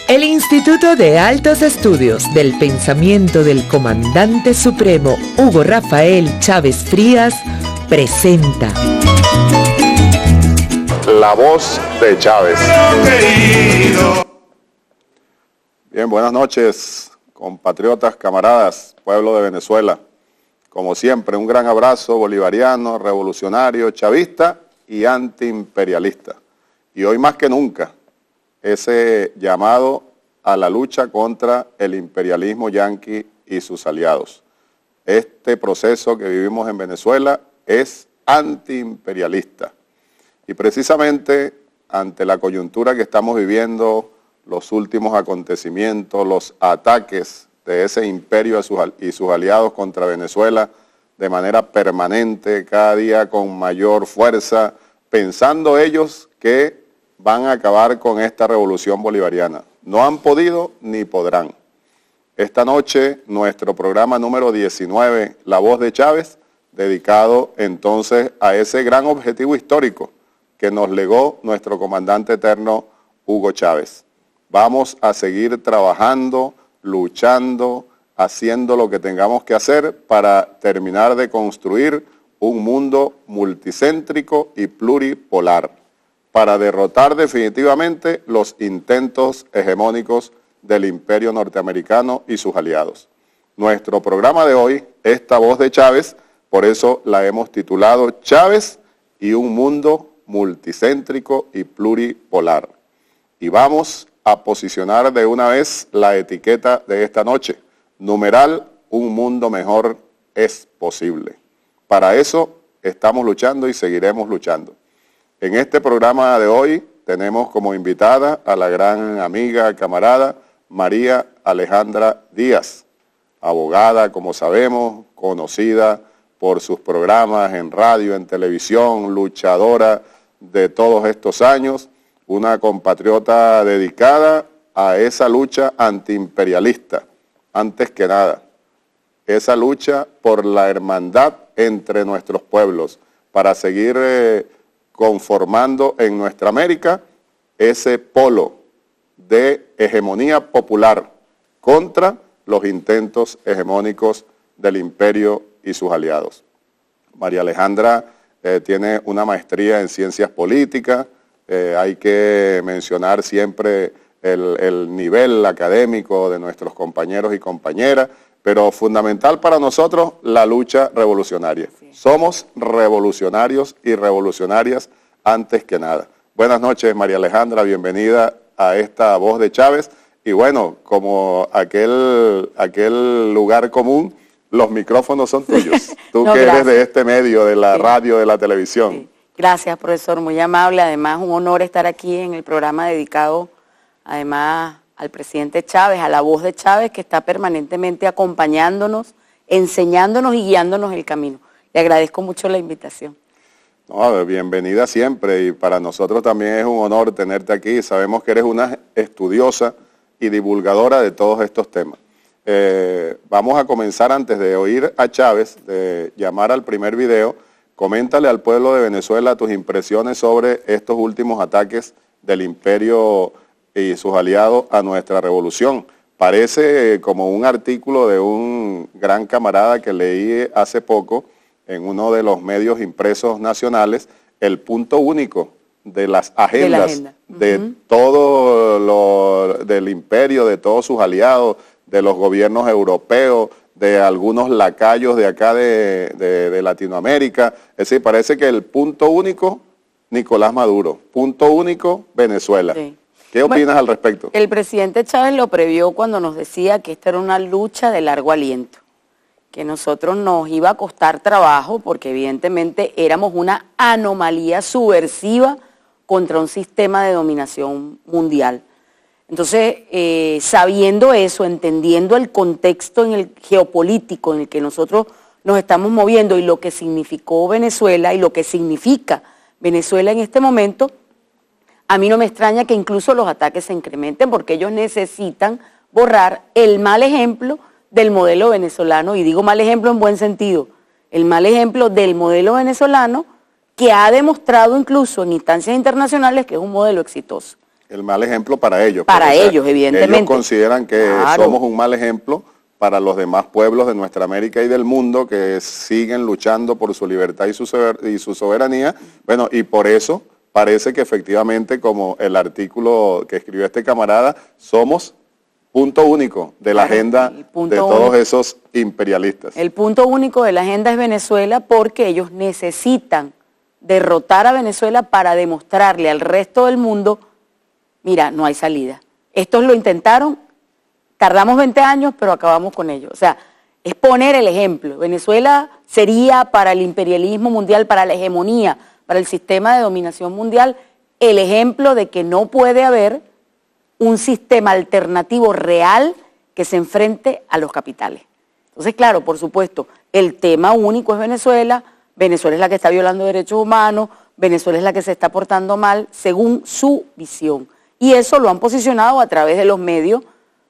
El Instituto de Altos Estudios del Pensamiento del Comandante Supremo Hugo Rafael Chávez Frías presenta La Voz de Chávez. Bien, buenas noches, compatriotas, camaradas, pueblo de Venezuela. Como siempre, un gran abrazo bolivariano, revolucionario, chavista y antiimperialista. Y hoy más que nunca, ese llamado a la lucha contra el imperialismo yanqui y sus aliados. Este proceso que vivimos en Venezuela es antiimperialista. Y precisamente ante la coyuntura que estamos viviendo, los últimos acontecimientos, los ataques de ese imperio y sus aliados contra Venezuela de manera permanente, cada día con mayor fuerza, pensando ellos que van a acabar con esta revolución bolivariana. No han podido ni podrán. Esta noche, nuestro programa número 19, La Voz de Chávez, dedicado entonces a ese gran objetivo histórico que nos legó nuestro comandante eterno Hugo Chávez. Vamos a seguir trabajando, luchando, haciendo lo que tengamos que hacer para terminar de construir un mundo multicéntrico y pluripolar, para derrotar definitivamente los intentos hegemónicos del imperio norteamericano y sus aliados. Nuestro programa de hoy, esta Voz de Chávez, por eso la hemos titulado Chávez y un mundo multicéntrico y pluripolar. Y vamos a posicionar de una vez la etiqueta de esta noche. Numeral, un mundo mejor es posible. Para eso estamos luchando y seguiremos luchando. En este programa de hoy tenemos como invitada a la gran amiga, camarada, María Alejandra Díaz, abogada, como sabemos, conocida por sus programas en radio, en televisión, luchadora de todos estos años, una compatriota dedicada a esa lucha antiimperialista, antes que nada, esa lucha por la hermandad entre nuestros pueblos, para seguir conformando en nuestra América ese polo de hegemonía popular contra los intentos hegemónicos del imperio y sus aliados. María Alejandra tiene una maestría en ciencias políticas, hay que mencionar siempre el nivel académico de nuestros compañeros y compañeras, pero fundamental para nosotros la lucha revolucionaria. Sí. Somos revolucionarios y revolucionarias antes que nada. Buenas noches, María Alejandra, bienvenida a esta Voz de Chávez. Y bueno, como aquel lugar común, los micrófonos son tuyos. Tú no, que gracias. Eres de este medio, de la radio, de la televisión. Sí. Gracias, profesor, muy amable. Además, un honor estar aquí en el programa dedicado, además, al presidente Chávez, a la Voz de Chávez, que está permanentemente acompañándonos, enseñándonos y guiándonos el camino. Le agradezco mucho la invitación. No, bienvenida siempre, y para nosotros también es un honor tenerte aquí. Sabemos que eres una estudiosa y divulgadora de todos estos temas. Vamos a comenzar, antes de oír a Chávez, de llamar al primer video. Coméntale al pueblo de Venezuela tus impresiones sobre estos últimos ataques del imperio y sus aliados a nuestra revolución. Parece como un artículo de un gran camarada que leí hace poco en uno de los medios impresos nacionales, el punto único de las agendas de todo del imperio, de todos sus aliados, de los gobiernos europeos, de algunos lacayos de acá de Latinoamérica. Es decir, parece que el punto único, Nicolás Maduro, punto único, Venezuela. Sí. ¿Qué opinas al respecto? El presidente Chávez lo previó cuando nos decía que esta era una lucha de largo aliento, que a nosotros nos iba a costar trabajo porque evidentemente éramos una anomalía subversiva contra un sistema de dominación mundial. Entonces, sabiendo eso, entendiendo el contexto en el geopolítico en el que nosotros nos estamos moviendo y lo que significó Venezuela y lo que significa Venezuela en este momento, a mí no me extraña que incluso los ataques se incrementen porque ellos necesitan borrar el mal ejemplo del modelo venezolano, y digo mal ejemplo en buen sentido, el mal ejemplo del modelo venezolano que ha demostrado incluso en instancias internacionales que es un modelo exitoso. el mal ejemplo para ellos. Para ellos, evidentemente. Ellos consideran que claro, somos un mal ejemplo para los demás pueblos de nuestra América y del mundo que siguen luchando por su libertad y su soberanía. Bueno, y por eso parece que efectivamente, como el artículo que escribió este camarada, somos punto único de la agenda de todos esos imperialistas. El punto único de la agenda es Venezuela, porque ellos necesitan derrotar a Venezuela para demostrarle al resto del mundo, mira, no hay salida. Estos lo intentaron, tardamos 20 años, pero acabamos con ellos. O sea, es poner el ejemplo. Venezuela sería para el imperialismo mundial, para la hegemonía, para el sistema de dominación mundial, el ejemplo de que no puede haber un sistema alternativo real que se enfrente a los capitales. Entonces, claro, por supuesto, el tema único es Venezuela. Venezuela es la que está violando derechos humanos, Venezuela es la que se está portando mal según su visión. Y eso lo han posicionado a través de los medios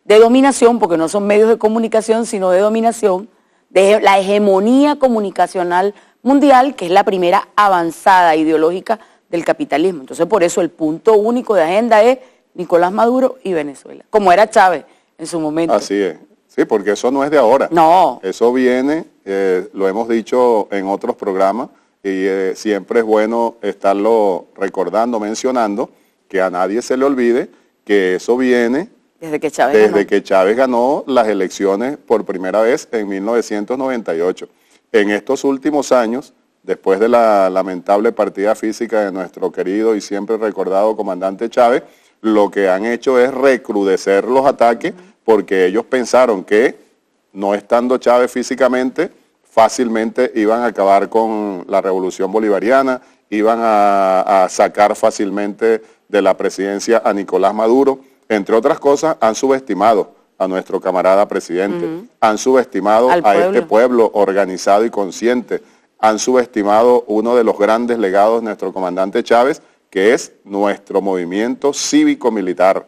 de dominación, porque no son medios de comunicación, sino de dominación, de la hegemonía comunicacional mundial, que es la primera avanzada ideológica del capitalismo. Entonces, por eso el punto único de agenda es Nicolás Maduro y Venezuela, como era Chávez en su momento. Así es. Sí, porque eso no es de ahora. No. Eso viene, lo hemos dicho en otros programas, y siempre es bueno estarlo recordando, mencionando, que a nadie se le olvide que eso viene desde que Chávez ganó las elecciones por primera vez en 1998. En estos últimos años, después de la lamentable partida física de nuestro querido y siempre recordado comandante Chávez, lo que han hecho es recrudecer los ataques, porque ellos pensaron que, no estando Chávez físicamente, fácilmente iban a acabar con la revolución bolivariana, iban a sacar fácilmente de la presidencia a Nicolás Maduro. Entre otras cosas, han subestimado a nuestro camarada presidente, han subestimado a este pueblo organizado y consciente, han subestimado uno de los grandes legados de nuestro comandante Chávez, que es nuestro movimiento cívico-militar,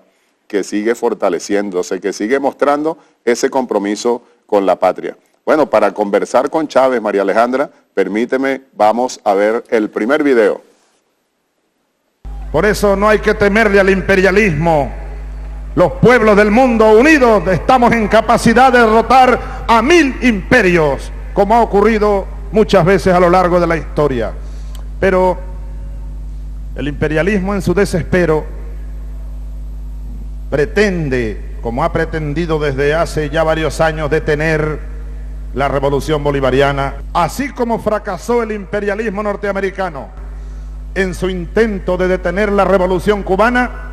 que sigue fortaleciéndose, que sigue mostrando ese compromiso con la patria. Bueno, para conversar con Chávez, María Alejandra, permíteme, vamos a ver el primer video. Por eso no hay que temerle al imperialismo. Los pueblos del mundo unidos estamos en capacidad de derrotar a 1000 imperios, como ha ocurrido muchas veces a lo largo de la historia. Pero el imperialismo en su desespero pretende, como ha pretendido desde hace ya varios años, detener la revolución bolivariana, así como fracasó el imperialismo norteamericano en su intento de detener la revolución cubana,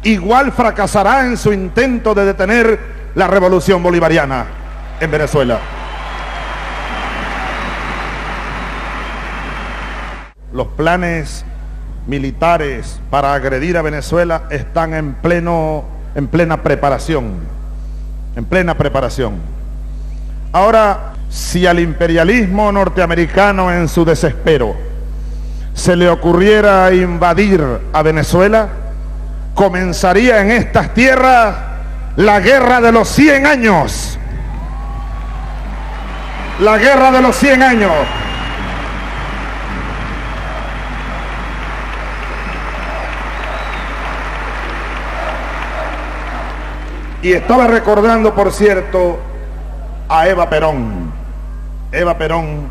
igual fracasará en su intento de detener la revolución bolivariana en Venezuela. Los planes militares para agredir a Venezuela están en plena preparación. Ahora, si al imperialismo norteamericano en su desespero se le ocurriera invadir a Venezuela, comenzaría en estas tierras la guerra de los 100 años. La guerra de los 100 años. Y estaba recordando, por cierto, a Eva Perón. Eva Perón,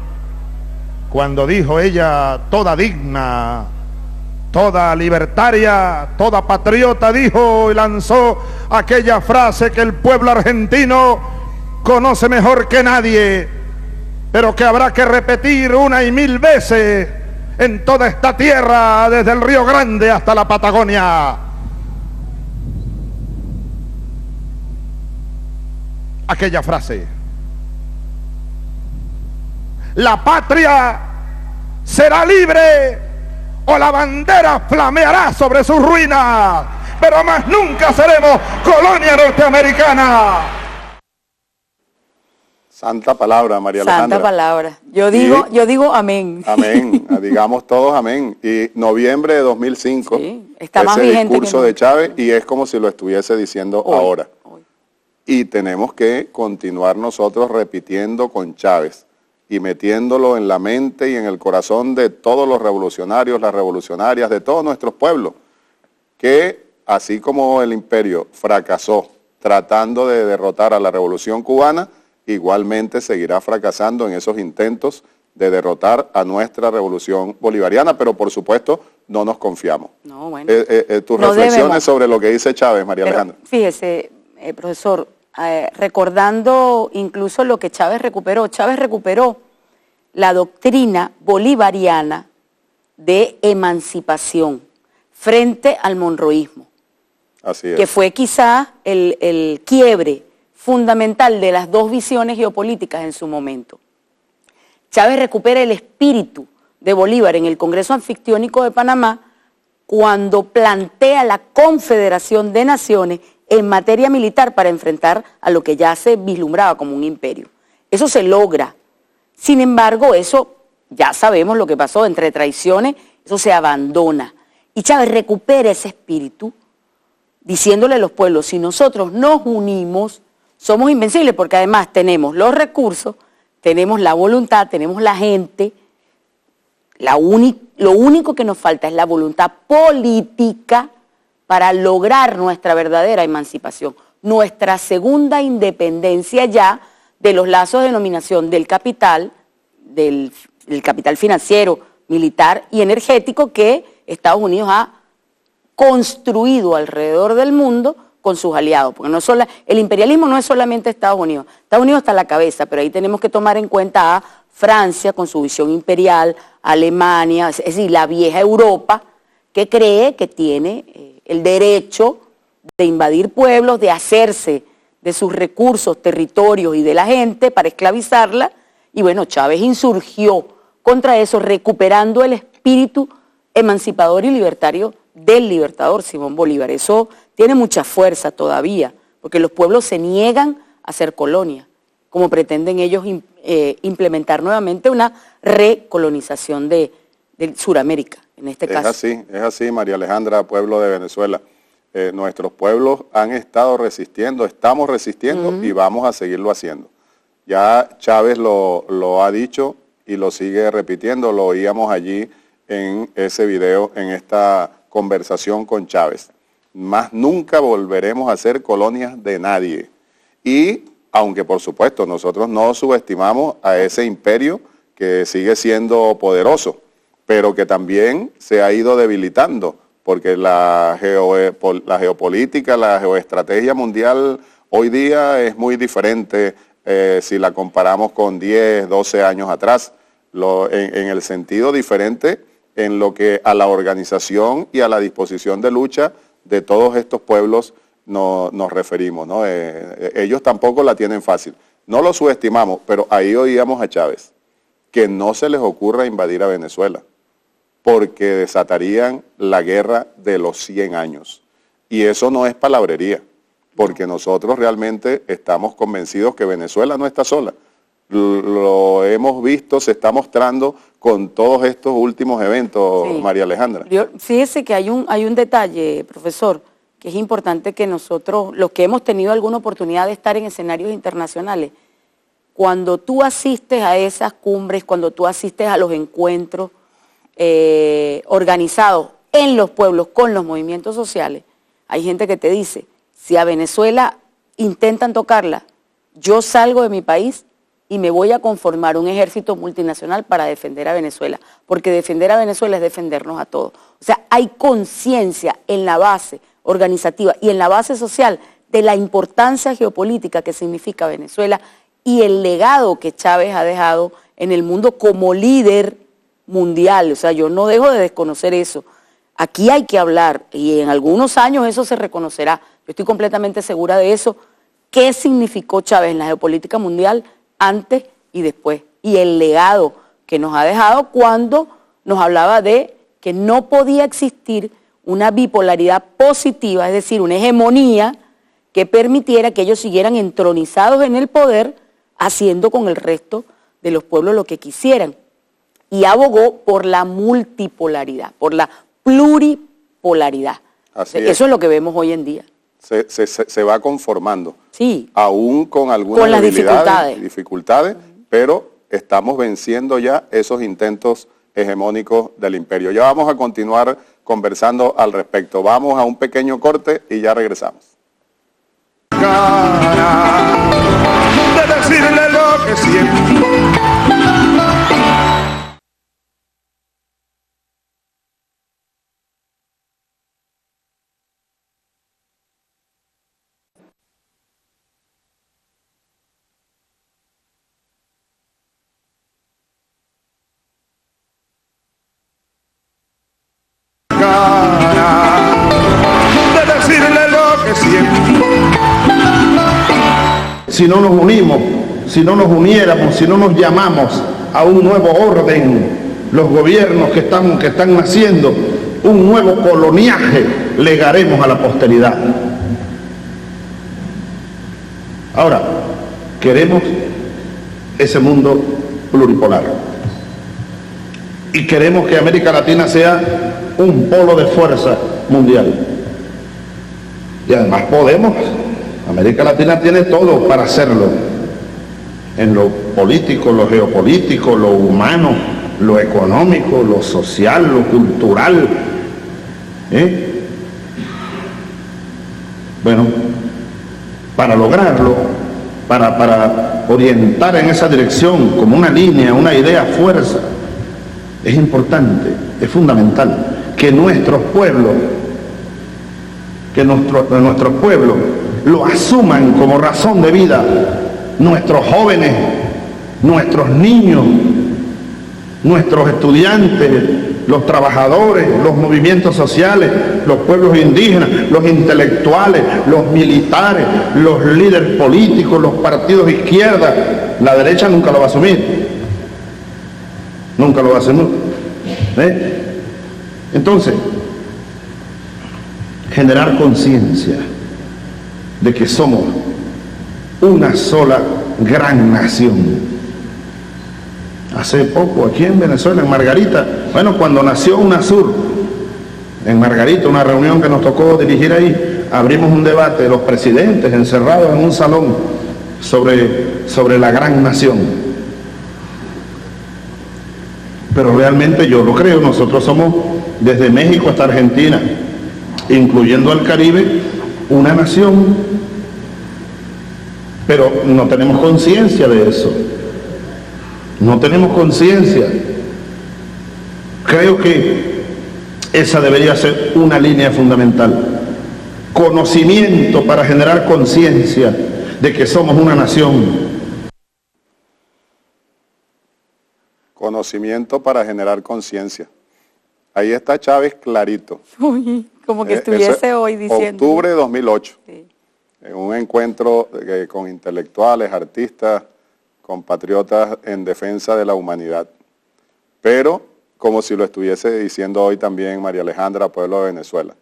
cuando dijo ella, toda digna, toda libertaria, toda patriota, dijo y lanzó aquella frase que el pueblo argentino conoce mejor que nadie, pero que habrá que repetir 1 y 1000 veces en toda esta tierra, desde el Río Grande hasta la Patagonia. Aquella frase: la patria será libre o la bandera flameará sobre sus ruinas, pero más nunca seremos colonia norteamericana. Santa palabra, María Alejandra. Santa palabra. Yo digo amén. Amén, digamos todos amén. Y noviembre de 2005, sí, está más ese vigente discurso de Chávez, y es como si lo estuviese diciendo ahora. Hoy. Y tenemos que continuar nosotros repitiendo con Chávez y metiéndolo en la mente y en el corazón de todos los revolucionarios, las revolucionarias, de todos nuestros pueblos, que así como el imperio fracasó tratando de derrotar a la Revolución Cubana, igualmente seguirá fracasando en esos intentos de derrotar a nuestra revolución bolivariana, pero por supuesto no nos confiamos. No, bueno. Tus No reflexiones debemos. sobre lo que dice Chávez, María Pero, Alejandra. fíjese, profesor, recordando incluso lo que Chávez recuperó la doctrina bolivariana de emancipación frente al monroísmo, Así es. que fue quizá el quiebre fundamental de las dos visiones geopolíticas en su momento. Chávez recupera el espíritu de Bolívar en el Congreso Anfictiónico de Panamá cuando plantea la confederación de naciones en materia militar para enfrentar a lo que ya se vislumbraba como un imperio. Eso se logra. Sin embargo, eso ya sabemos lo que pasó, entre traiciones, eso se abandona. Y Chávez recupera ese espíritu diciéndole a los pueblos, si nosotros nos unimos, somos invencibles, porque además tenemos los recursos, tenemos la voluntad, tenemos la gente. Lo único que nos falta es la voluntad política para lograr nuestra verdadera emancipación, nuestra segunda independencia ya de los lazos de dominación del capital financiero, militar y energético que Estados Unidos ha construido alrededor del mundo con sus aliados, porque el imperialismo no es solamente Estados Unidos está a la cabeza, pero ahí tenemos que tomar en cuenta a Francia con su visión imperial, Alemania, es decir, la vieja Europa, que cree que tiene el derecho de invadir pueblos, de hacerse de sus recursos, territorios y de la gente para esclavizarla, y bueno, Chávez insurgió contra eso, recuperando el espíritu emancipador y libertario del libertador Simón Bolívar. Eso tiene mucha fuerza todavía, porque los pueblos se niegan a ser colonia, como pretenden ellos implementar nuevamente una recolonización de Sudamérica, en este caso. Es así, María Alejandra, pueblo de Venezuela. Nuestros pueblos han estado resistiendo, estamos resistiendo y vamos a seguirlo haciendo. Ya Chávez lo ha dicho y lo sigue repitiendo, lo oíamos allí en ese video, en esta conversación con Chávez. Más nunca volveremos a ser colonias de nadie. Y aunque por supuesto nosotros no subestimamos a ese imperio que sigue siendo poderoso, pero que también se ha ido debilitando, porque la geopolítica, la geoestrategia mundial hoy día es muy diferente si la comparamos con 10, 12 años atrás, en el sentido diferente en lo que a la organización y a la disposición de lucha de todos estos pueblos nos referimos, ¿no? Ellos tampoco la tienen fácil. No lo subestimamos, pero ahí oíamos a Chávez que no se les ocurra invadir a Venezuela, porque desatarían la guerra de los 100 años. Y eso no es palabrería, porque nosotros realmente estamos convencidos que Venezuela no está sola. Lo hemos visto, se está mostrando con todos estos últimos eventos, sí. María Alejandra. Fíjese que hay un detalle, profesor, que es importante que nosotros, los que hemos tenido alguna oportunidad de estar en escenarios internacionales, cuando tú asistes a esas cumbres, cuando tú asistes a los encuentros organizados en los pueblos con los movimientos sociales, hay gente que te dice, si a Venezuela intentan tocarla, yo salgo de mi país y me voy a conformar un ejército multinacional para defender a Venezuela, porque defender a Venezuela es defendernos a todos. O sea, hay conciencia en la base organizativa y en la base social de la importancia geopolítica que significa Venezuela y el legado que Chávez ha dejado en el mundo como líder mundial. O sea, yo no dejo de desconocer eso. Aquí hay que hablar y en algunos años eso se reconocerá. Yo estoy completamente segura de eso. ¿Qué significó Chávez en la geopolítica mundial antes y después? Y el legado que nos ha dejado cuando nos hablaba de que no podía existir una bipolaridad positiva, es decir, una hegemonía que permitiera que ellos siguieran entronizados en el poder, haciendo con el resto de los pueblos lo que quisieran. Y abogó por la multipolaridad, por la pluripolaridad. Eso es lo que vemos hoy en día. Se va conformando, sí, aún con algunas dificultades, pero estamos venciendo ya esos intentos hegemónicos del imperio. Ya vamos a continuar conversando al respecto. Vamos a un pequeño corte y ya regresamos. De decirle lo que siento. De decirle lo que siento. Si no nos unimos, si no nos uniéramos, si no nos llamamos a un nuevo orden, los gobiernos que están naciendo, un nuevo coloniaje legaremos a la posteridad. Ahora, queremos ese mundo pluripolar y queremos que América Latina sea un polo de fuerza mundial. Y además podemos. América Latina tiene todo para hacerlo, en lo político, lo geopolítico, lo humano, lo económico, lo social, lo cultural. Bueno, para lograrlo, para orientar en esa dirección como una línea, una idea, fuerza, es importante, es fundamental que nuestros pueblos, lo asuman como razón de vida, nuestros jóvenes, nuestros niños, nuestros estudiantes, los trabajadores, los movimientos sociales, los pueblos indígenas, los intelectuales, los militares, los líderes políticos, los partidos de izquierda. La derecha nunca lo va a asumir. Nunca lo va a asumir. Entonces, generar conciencia de que somos una sola gran nación. Hace poco aquí en Venezuela, en Margarita, bueno, cuando nació UNASUR, en Margarita, una reunión que nos tocó dirigir ahí, abrimos un debate de los presidentes encerrados en un salón sobre la gran nación. Pero realmente yo lo creo, nosotros somos desde México hasta Argentina, incluyendo al Caribe, una nación, pero no tenemos conciencia de eso. No tenemos conciencia. Creo que esa debería ser una línea fundamental. Conocimiento para generar conciencia de que somos una nación. Conocimiento para generar conciencia. Ahí está Chávez clarito. Uy, como que estuviese hoy diciendo. Octubre de 2008. Sí. En un encuentro con intelectuales, artistas, compatriotas en defensa de la humanidad. Pero, como si lo estuviese diciendo hoy también María Alejandra, pueblo de Venezuela,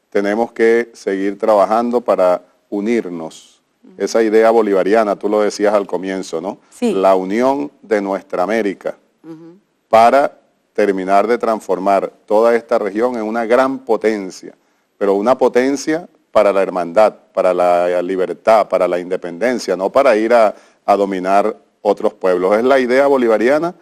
tenemos que seguir trabajando para unirnos. Esa idea bolivariana, tú lo decías al comienzo, ¿no? Sí. La unión de nuestra América para terminar de transformar toda esta región en una gran potencia, pero una potencia para la hermandad, para la libertad, para la independencia, no para ir a dominar otros pueblos. Es la idea bolivariana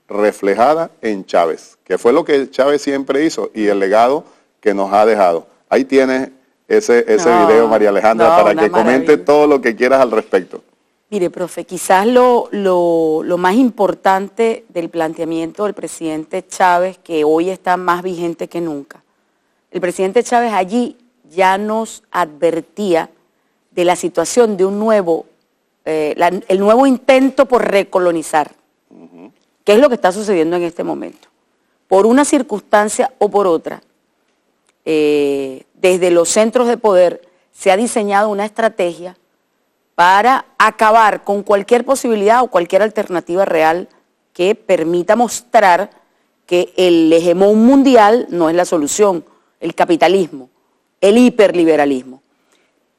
reflejada en Chávez, que fue lo que Chávez siempre hizo y el legado que nos ha dejado. Ahí tienes ese video, María Alejandra, para que comente todo lo que quieras al respecto. Mire, profe, quizás lo más importante del planteamiento del presidente Chávez, que hoy está más vigente que nunca. El presidente Chávez allí ya nos advertía de la situación de un nuevo, el nuevo intento por recolonizar. ¿Qué es lo que está sucediendo en este momento? Por una circunstancia o por otra, desde los centros de poder se ha diseñado una estrategia para acabar con cualquier posibilidad o cualquier alternativa real que permita mostrar que el hegemón mundial no es la solución, el capitalismo, el hiperliberalismo.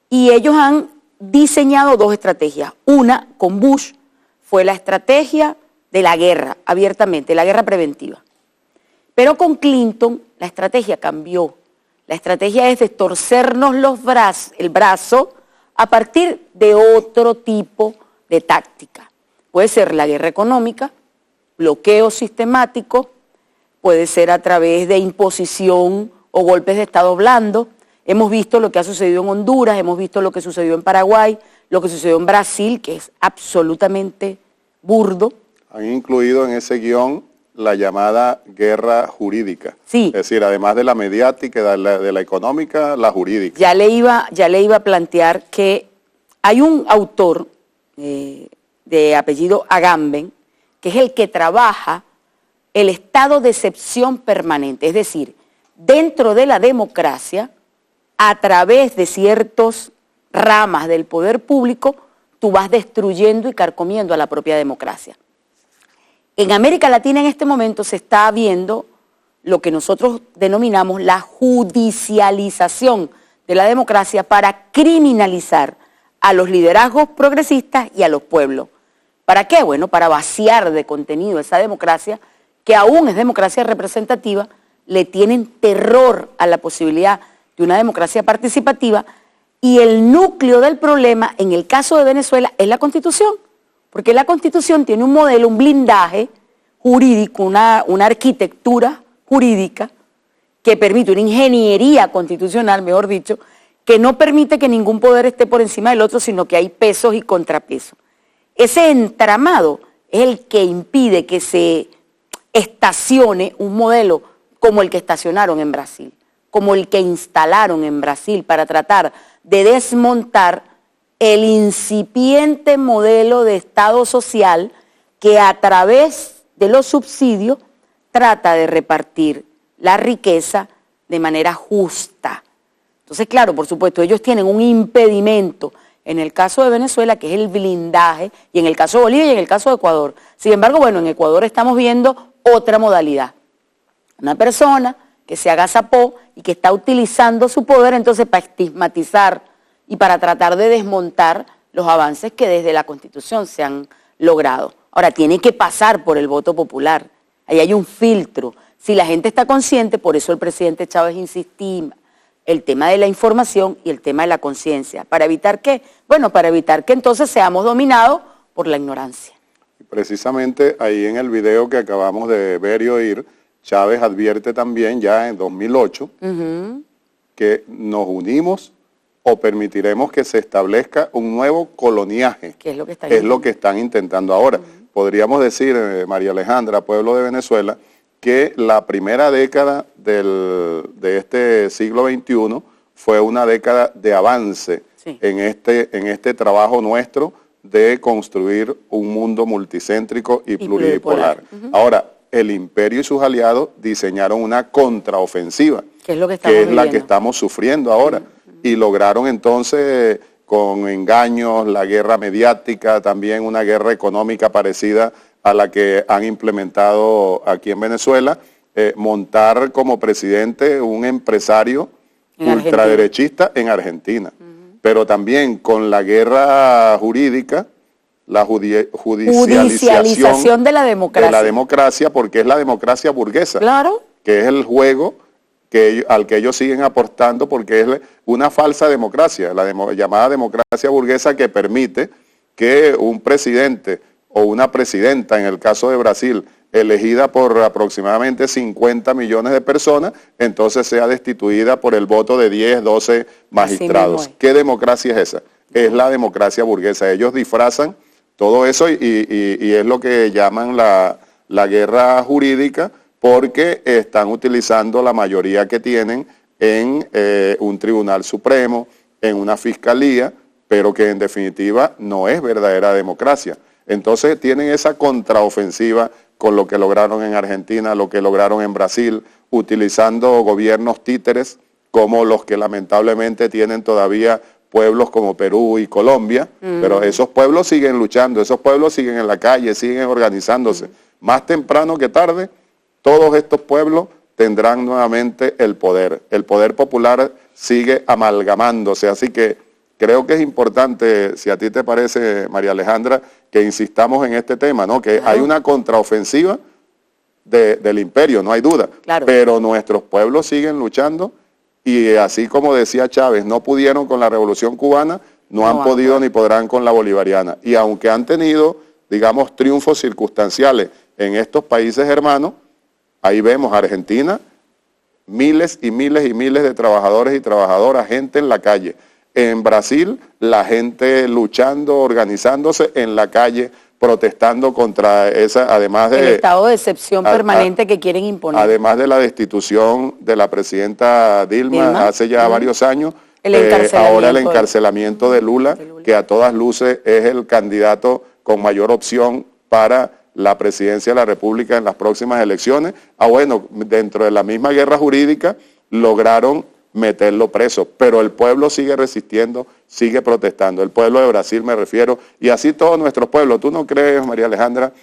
Y ellos han diseñado dos estrategias. Una, con Bush, fue la estrategia de la guerra, abiertamente, la guerra preventiva. Pero con Clinton la estrategia cambió. La estrategia es de torcernos el brazo a partir de otro tipo de táctica. Puede ser la guerra económica, bloqueo sistemático, puede ser a través de imposición o golpes de Estado blando. Hemos visto lo que ha sucedido en Honduras, hemos visto lo que sucedió en Paraguay, lo que sucedió en Brasil, que es absolutamente burdo. Han incluido en ese guión la llamada guerra jurídica. Sí. Es decir, además de la mediática, de la económica, la jurídica. Ya le iba a plantear que hay un autor de apellido Agamben, que es el que trabaja el estado de excepción permanente, es decir, dentro de la democracia, a través de ciertas ramas del poder público, tú vas destruyendo y carcomiendo a la propia democracia. En América Latina en este momento se está viendo lo que nosotros denominamos la judicialización de la democracia para criminalizar a los liderazgos progresistas y a los pueblos. ¿Para qué? Bueno, para vaciar de contenido esa democracia, que aún es democracia representativa, le tienen terror a la posibilidad de una democracia participativa, y el núcleo del problema en el caso de Venezuela es la Constitución, porque la Constitución tiene un modelo, un blindaje jurídico, una arquitectura jurídica que permite, una ingeniería constitucional, mejor dicho, que no permite que ningún poder esté por encima del otro, sino que hay pesos y contrapesos. Ese entramado es el que impide que se estacione un modelo como el que estacionaron en Brasil, como el que instalaron en Brasil para tratar de desmontar el incipiente modelo de Estado social que a través de los subsidios trata de repartir la riqueza de manera justa. Entonces, claro, por supuesto, ellos tienen un impedimento en el caso de Venezuela, que es el blindaje, y en el caso de Bolivia y en el caso de Ecuador. Sin embargo, bueno, en Ecuador estamos viendo otra modalidad. Una persona que se agazapó y que está utilizando su poder entonces para estigmatizar y para tratar de desmontar los avances que desde la Constitución se han logrado. Ahora, tiene que pasar por el voto popular. Ahí hay un filtro. Si la gente está consciente, por eso el presidente Chávez insistía, el tema de la información y el tema de la conciencia. ¿Para evitar qué? Bueno, para evitar que entonces seamos dominados por la ignorancia. Precisamente ahí en el video que acabamos de ver y oír, Chávez advierte también ya en 2008 que nos unimos o permitiremos que se establezca un nuevo coloniaje, que es lo que están intentando ahora. Podríamos decir, María Alejandra, pueblo de Venezuela, que la primera década de este siglo XXI fue una década de avance en este trabajo nuestro de construir un mundo multicéntrico y pluripolar. Ahora, el imperio y sus aliados diseñaron una contraofensiva, que es la que estamos sufriendo ahora, y lograron entonces, con engaños, la guerra mediática, también una guerra económica parecida a la que han implementado aquí en Venezuela, montar como presidente un empresario ultraderechista en Argentina. Pero también con la guerra jurídica, la judicialización de la democracia, porque es la democracia burguesa, claro, que es el juego al que ellos siguen apostando, porque es una falsa democracia, llamada democracia burguesa, que permite que un presidente o una presidenta, en el caso de Brasil, elegida por aproximadamente 50 millones de personas, entonces sea destituida por el voto de 10, 12 magistrados. ¿Qué democracia es esa? Es la democracia burguesa. Ellos disfrazan todo eso y es lo que llaman la guerra jurídica, porque están utilizando la mayoría que tienen en un tribunal supremo, en una fiscalía, pero que en definitiva no es verdadera democracia. Entonces tienen esa contraofensiva con lo que lograron en Argentina, lo que lograron en Brasil, utilizando gobiernos títeres como los que lamentablemente tienen todavía pueblos como Perú y Colombia, pero esos pueblos siguen luchando, esos pueblos siguen en la calle, siguen organizándose. Más temprano que tarde, todos estos pueblos tendrán nuevamente el poder. El poder popular sigue amalgamándose, así que creo que es importante, si a ti te parece, María Alejandra, que insistamos en este tema, ¿no? Que hay una contraofensiva del imperio, no hay duda, pero nuestros pueblos siguen luchando y así como decía Chávez, no pudieron con la Revolución Cubana, no han podido ni podrán con la bolivariana. Y aunque han tenido, digamos, triunfos circunstanciales en estos países hermanos, ahí vemos a Argentina miles y miles y miles de trabajadores y trabajadoras, gente en la calle. En Brasil, la gente luchando, organizándose en la calle, protestando contra esa, además de... El estado de excepción permanente que quieren imponer. Además de la destitución de la presidenta Dilma hace ya varios años, ahora el encarcelamiento de Lula, que a todas luces es el candidato con mayor opción para la presidencia de la República en las próximas elecciones. Bueno, dentro de la misma guerra jurídica lograron meterlo preso, pero el pueblo sigue resistiendo, sigue protestando, el pueblo de Brasil me refiero, y así todos nuestros pueblos. ¿Tú no crees, María Alejandra,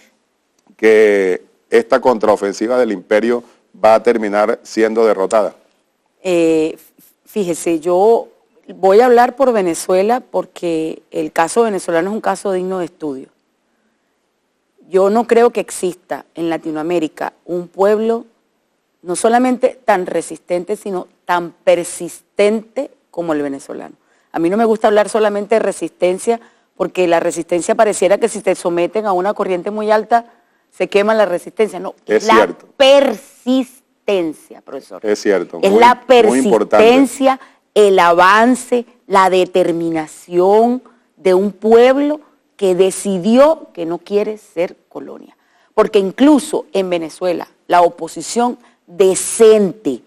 que esta contraofensiva del imperio va a terminar siendo derrotada? Fíjese, yo voy a hablar por Venezuela porque el caso venezolano es un caso digno de estudio. Yo no creo que exista en Latinoamérica un pueblo no solamente tan resistente, sino tan persistente como el venezolano. A mí no me gusta hablar solamente de resistencia, porque la resistencia pareciera que si te someten a una corriente muy alta, se quema la resistencia. No, es la persistencia, profesor. Es cierto. Es la persistencia, el avance, la determinación de un pueblo que decidió que no quiere ser colonia. Porque incluso en Venezuela, la oposición decente,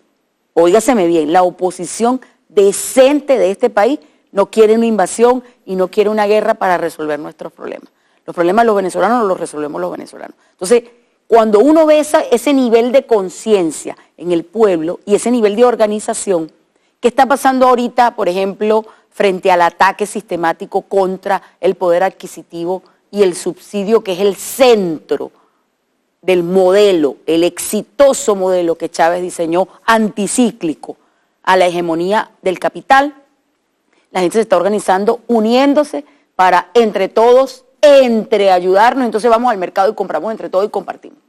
óigaseme bien, la oposición decente de este país no quiere una invasión y no quiere una guerra para resolver nuestros problemas. Los problemas de los venezolanos los resolvemos los venezolanos. Entonces, cuando uno ve ese nivel de conciencia en el pueblo y ese nivel de organización, ¿qué está pasando ahorita, por ejemplo, frente al ataque sistemático contra el poder adquisitivo y el subsidio, que es el centro del modelo, el exitoso modelo que Chávez diseñó, anticíclico a la hegemonía del capital? La gente se está organizando, uniéndose para entre todos, ayudarnos, entonces vamos al mercado y compramos entre todos y compartimos.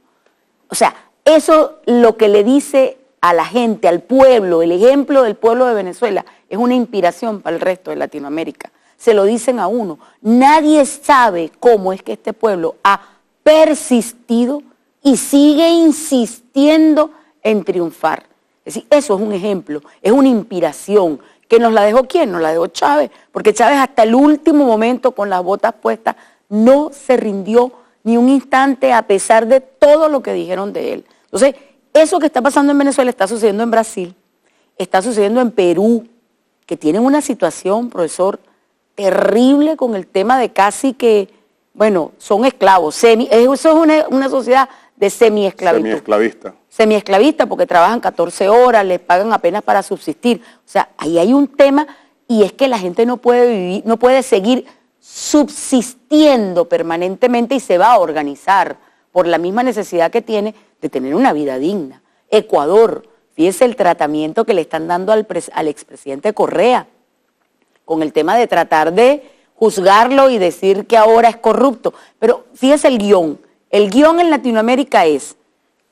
O sea, eso lo que le dice a la gente, al pueblo, el ejemplo del pueblo de Venezuela, es una inspiración para el resto de Latinoamérica. Se lo dicen a uno. Nadie sabe cómo es que este pueblo ha persistido y sigue insistiendo en triunfar. Es decir, eso es un ejemplo, es una inspiración. ¿Que nos la dejó quién? Nos la dejó Chávez, porque Chávez hasta el último momento, con las botas puestas, no se rindió ni un instante a pesar de todo lo que dijeron de él. Entonces, eso que está pasando en Venezuela está sucediendo en Brasil, está sucediendo en Perú, que tienen una situación, profesor, terrible con el tema de casi que, bueno, son esclavos. Eso es una sociedad de semiesclavitud. Semiesclavista porque trabajan 14 horas, les pagan apenas para subsistir. O sea, ahí hay un tema, y es que la gente no puede vivir, no puede seguir subsistiendo permanentemente y se va a organizar por la misma necesidad que tiene de tener una vida digna. Ecuador, fíjese el tratamiento que le están dando al expresidente Correa con el tema de tratar de juzgarlo y decir que ahora es corrupto. Pero fíjese el guión. El guión en Latinoamérica es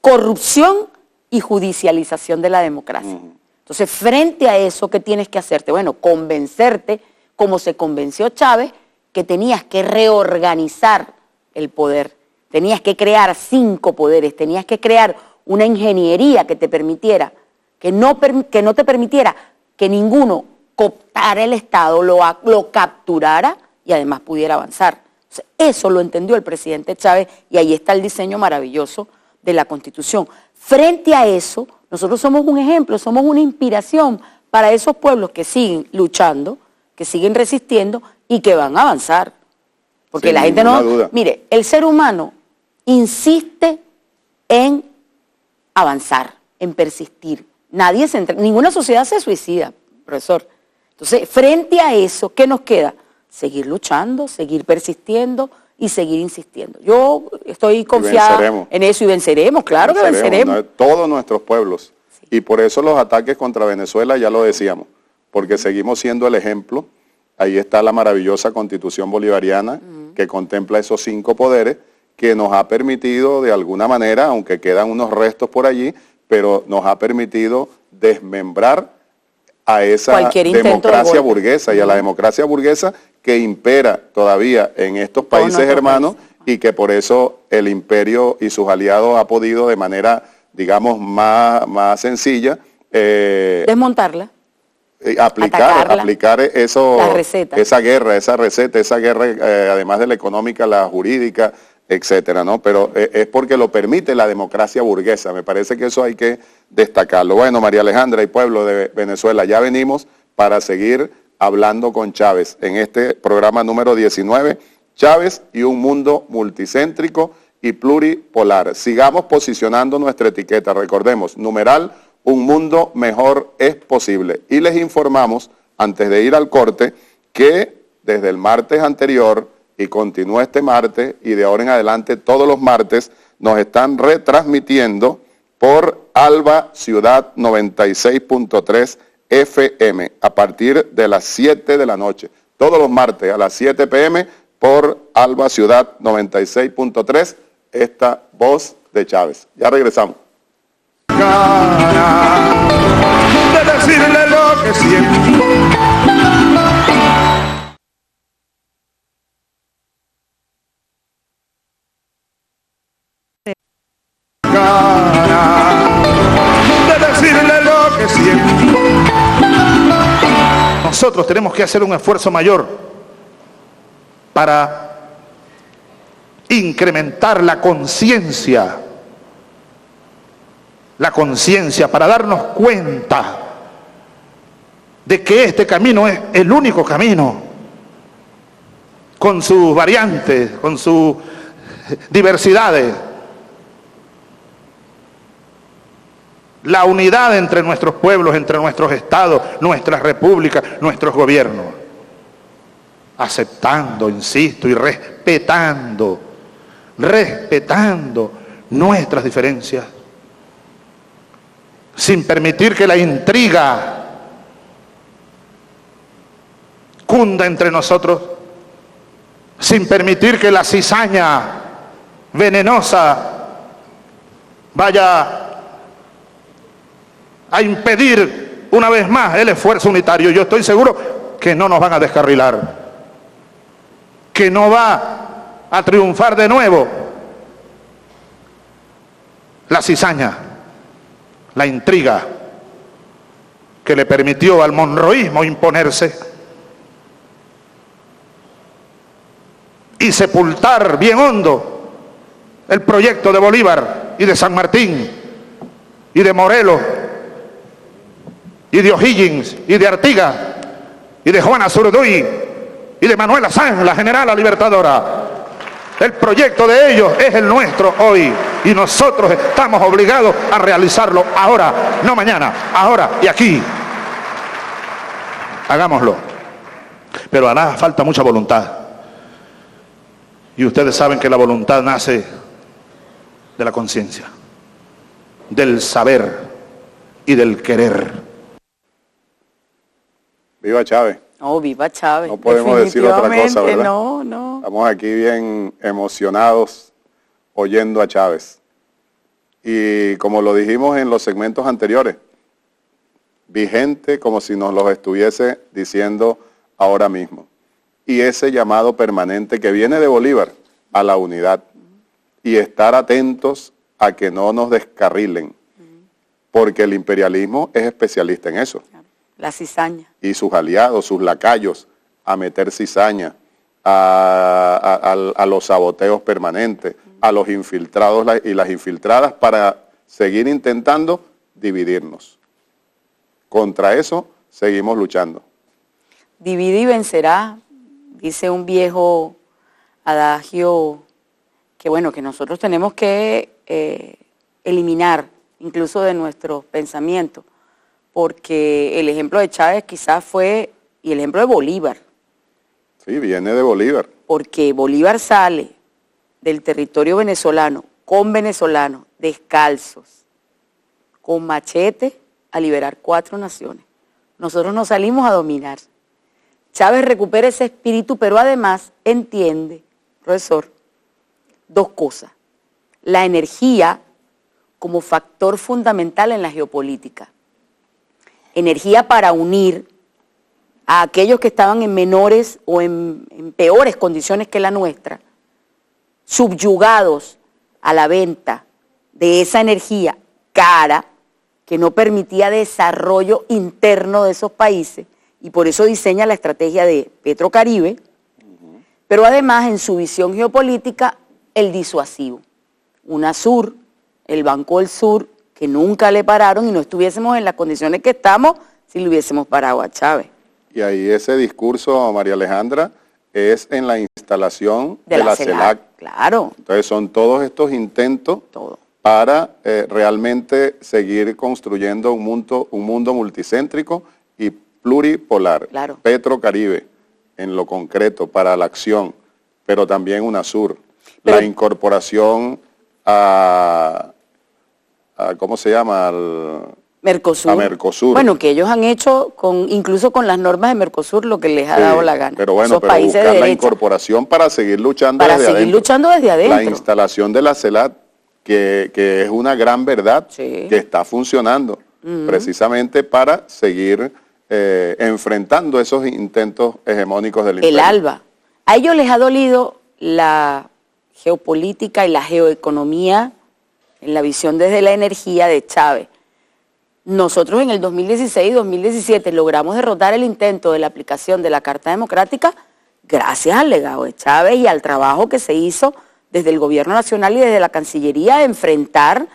corrupción y judicialización de la democracia. Entonces, frente a eso, ¿qué tienes que hacerte? Bueno, convencerte, como se convenció Chávez, que tenías que reorganizar el poder, tenías que crear 5 poderes, tenías que crear una ingeniería que te permitiera, que no te permitiera que ninguno cooptara el Estado, lo capturara y además pudiera avanzar. Entonces, eso lo entendió el presidente Chávez y ahí está el diseño maravilloso de la Constitución. Frente a eso, nosotros somos un ejemplo, somos una inspiración para esos pueblos que siguen luchando, que siguen resistiendo y que van a avanzar. Porque la gente no... Duda. Mire, el ser humano insiste en avanzar, en persistir. Ninguna sociedad se suicida, profesor. Entonces, frente a eso, ¿qué nos queda? Seguir luchando, seguir persistiendo y seguir insistiendo. Yo estoy confiada en eso y venceremos, claro que venceremos. Todos nuestros pueblos. Sí. Y por eso los ataques contra Venezuela ya lo decíamos, porque seguimos siendo el ejemplo. Ahí está la maravillosa Constitución bolivariana que contempla esos 5 poderes que nos ha permitido de alguna manera, aunque quedan unos restos por allí, pero nos ha permitido desmembrar a esa democracia burguesa y a la democracia burguesa que impera todavía en estos países hermanos y que por eso el imperio y sus aliados ha podido de manera, digamos, más sencilla desmontarla. Aplicar eso, la receta. esa guerra, además de la económica, la jurídica, etcétera, ¿no? Pero es porque lo permite la democracia burguesa. Me parece que eso hay que destacarlo. Bueno, María Alejandra y pueblo de Venezuela, ya venimos para seguir hablando con Chávez en este programa número 19, Chávez y un mundo multicéntrico y pluripolar. Sigamos posicionando nuestra etiqueta. Recordemos, numeral, un mundo mejor es posible. Y les informamos, antes de ir al corte, que desde el martes anterior y continúa este martes y de ahora en adelante todos los martes nos están retransmitiendo por Alba Ciudad 96.3 FM a partir de las 7 de la noche. Todos los martes a las 7 p.m. por Alba Ciudad 96.3, esta voz de Chávez. Ya regresamos. De decirle lo que siento. De decirle lo que siento. Nosotros tenemos que hacer un esfuerzo mayor para incrementar la conciencia para darnos cuenta de que este camino es el único camino, con sus variantes, con sus diversidades. La unidad entre nuestros pueblos, entre nuestros estados, nuestras repúblicas, nuestros gobiernos. Aceptando, insisto, y respetando nuestras diferencias. Sin permitir que la intriga cunda entre nosotros, sin permitir que la cizaña venenosa vaya a impedir una vez más el esfuerzo unitario. Yo estoy seguro que no nos van a descarrilar, que no va a triunfar de nuevo la cizaña, la intriga que le permitió al monroísmo imponerse y sepultar bien hondo el proyecto de Bolívar y de San Martín y de Morelos y de O'Higgins y de Artigas y de Juana Zurduy y de Manuela Sanz, la generala libertadora. El proyecto de ellos es el nuestro hoy y nosotros estamos obligados a realizarlo ahora, no mañana, ahora y aquí. Hagámoslo. Pero hará falta mucha voluntad. Y ustedes saben que la voluntad nace de la conciencia, del saber y del querer. Viva Chávez. Oh, viva Chávez. No podemos decir otra cosa, ¿verdad? No. Estamos aquí bien emocionados oyendo a Chávez. Y como lo dijimos en los segmentos anteriores, vigente como si nos lo estuviese diciendo ahora mismo. Y ese llamado permanente que viene de Bolívar a la unidad y estar atentos a que no nos descarrilen, porque el imperialismo es especialista en eso. La cizaña. Y sus aliados, sus lacayos, a meter cizaña, a los saboteos permanentes, a los infiltrados y las infiltradas para seguir intentando dividirnos. Contra eso seguimos luchando. Divide y vencerá, dice un viejo adagio que bueno, que nosotros tenemos que eliminar incluso de nuestros pensamientos, porque el ejemplo de Chávez quizás fue, y el ejemplo de Bolívar. Sí, viene de Bolívar. Porque Bolívar sale del territorio venezolano con venezolanos descalzos, con machete, a liberar 4 naciones. Nosotros no salimos a dominar. Chávez recupera ese espíritu, pero además entiende, profesor, 2 cosas. La energía como factor fundamental en la geopolítica. Energía para unir a aquellos que estaban en menores o en peores condiciones que la nuestra, subyugados a la venta de esa energía cara que no permitía desarrollo interno de esos países, y por eso diseña la estrategia de Petrocaribe, pero además en su visión geopolítica, el disuasivo. UNASUR, el Banco del Sur, que nunca le pararon y no estuviésemos en las condiciones que estamos si le hubiésemos parado a Chávez. Y ahí ese discurso, María Alejandra, es en la instalación de la CELAC. Claro. Entonces son todos estos intentos para realmente seguir construyendo un mundo multicéntrico y pluripolar. Claro. Petrocaribe, en lo concreto, para la acción, pero también UNASUR. La incorporación ¿cómo se llama? Mercosur. A Mercosur. Bueno, que ellos han hecho, incluso con las normas de Mercosur, lo que les ha dado la gana. Pero bueno, pero buscar la incorporación para seguir luchando desde adentro. Para seguir luchando desde adentro. La instalación de la CELAC, que es una gran verdad, que está funcionando precisamente para seguir enfrentando esos intentos hegemónicos del imperio. El ALBA. A ellos les ha dolido la geopolítica y la geoeconomía en la visión desde la energía de Chávez. Nosotros en el 2016 y 2017 logramos derrotar el intento de la aplicación de la Carta Democrática gracias al legado de Chávez y al trabajo que se hizo desde el Gobierno Nacional y desde la Cancillería de enfrentar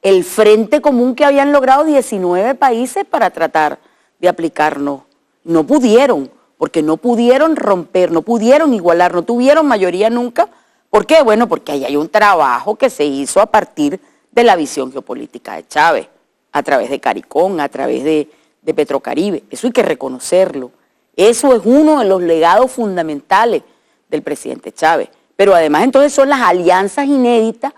el frente común que habían logrado 19 países para tratar de aplicarnos. No pudieron, porque no pudieron romper, no pudieron igualar, no tuvieron mayoría nunca. ¿Por qué? Bueno, porque ahí hay un trabajo que se hizo a partir de la visión geopolítica de Chávez, a través de CARICOM, a través de Petrocaribe. Eso hay que reconocerlo. Eso es uno de los legados fundamentales del presidente Chávez. Pero además entonces son las alianzas inéditas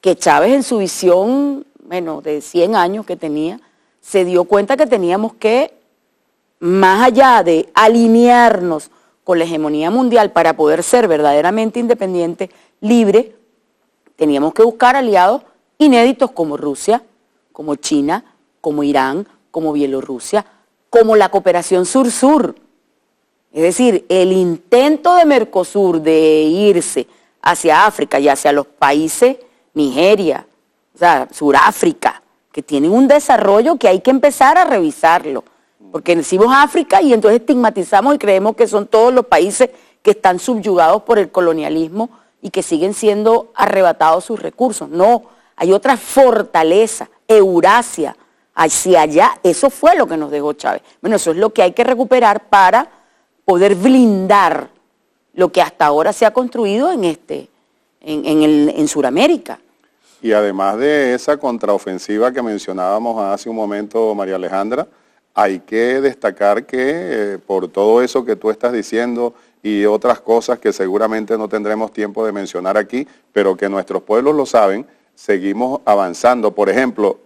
que Chávez en su visión, bueno, de 100 años que tenía, se dio cuenta que teníamos que, más allá de alinearnos con la hegemonía mundial para poder ser verdaderamente independiente, libre, teníamos que buscar aliados inéditos como Rusia, como China, como Irán, como Bielorrusia, como la cooperación sur-sur. Es decir, el intento de Mercosur de irse hacia África y hacia los países, Nigeria, o sea, Suráfrica, que tienen un desarrollo que hay que empezar a revisarlo. Porque decimos África y entonces estigmatizamos y creemos que son todos los países que están subyugados por el colonialismo y que siguen siendo arrebatados sus recursos. No, hay otra fortaleza, Eurasia, hacia allá. Eso fue lo que nos dejó Chávez. Bueno, eso es lo que hay que recuperar para poder blindar lo que hasta ahora se ha construido en Sudamérica. Y además de esa contraofensiva que mencionábamos hace un momento, María Alejandra, hay que destacar que por todo eso que tú estás diciendo y otras cosas que seguramente no tendremos tiempo de mencionar aquí, pero que nuestros pueblos lo saben, seguimos avanzando. Por ejemplo,